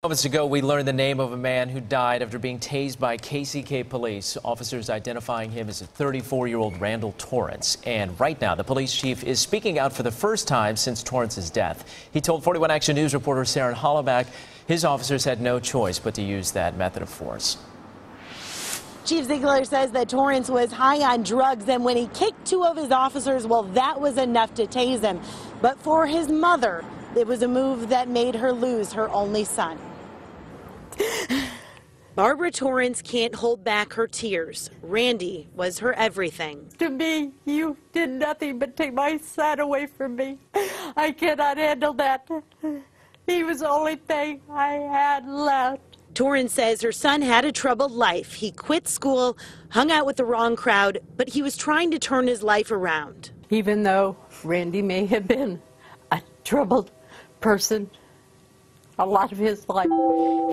Moments ago, we learned the name of a man who died after being tased by KCK Police. Officers identifying him as a 34-year-old Randall Torrence. And right now, the police chief is speaking out for the first time since Torrance's death. He told 41 Action News reporter Sarah Hollaback his officers had no choice but to use that method of force. Chief Ziegler says that Torrence was high on drugs, and when he kicked two of his officers, well, that was enough to tase him. But for his mother, it was a move that made her lose her only son. Barbara Torrence can't hold back her tears. Randy was her everything. To me, you did nothing but take my son away from me. I cannot handle that. He was the only thing I had left. Torrence says her son had a troubled life. He quit school, hung out with the wrong crowd, but he was trying to turn his life around. Even though Randy may have been a troubled person a lot of his life,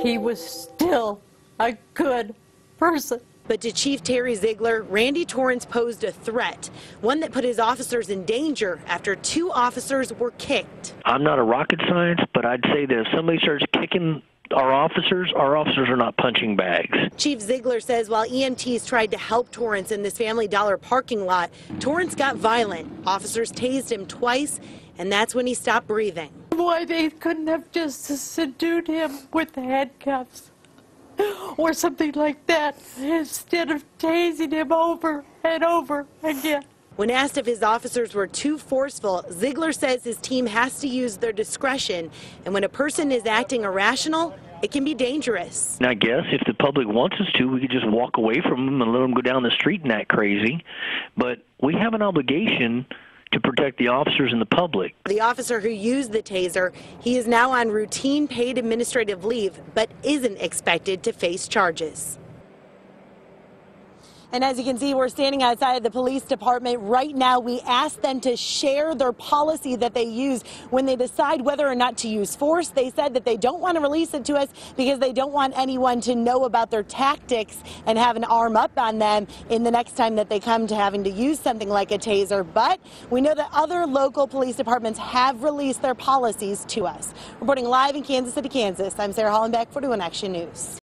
he was still a good person. But to Chief Terry Ziegler, Randy Torrence posed a threat, one that put his officers in danger after two officers were kicked. I'm not a rocket science, but I'd say that if somebody starts kicking our officers are not punching bags. Chief Ziegler says while EMTs tried to help Torrence in this Family Dollar parking lot, Torrence got violent. Officers tased him twice, and that's when he stopped breathing. Why they couldn't have just subdued him with handcuffs or something like that instead of tasing him over and over again. When asked if his officers were too forceful, Ziegler says his team has to use their discretion, and when a person is acting irrational, it can be dangerous. And I guess if the public wants us to, we could just walk away from them and let them go down the street and act crazy. But we have an obligation to protect the officers and the public. The officer who used the taser, he is now on routine paid administrative leave, but isn't expected to face charges. And as you can see, we're standing outside of the police department right now. We asked them to share their policy that they use when they decide whether or not to use force. They said that they don't want to release it to us because they don't want anyone to know about their tactics and have an arm up on them in the next time that they come to having to use something like a taser. But we know that other local police departments have released their policies to us. Reporting live in Kansas City, Kansas, I'm Sarah Hollenbeck, 41 Action News.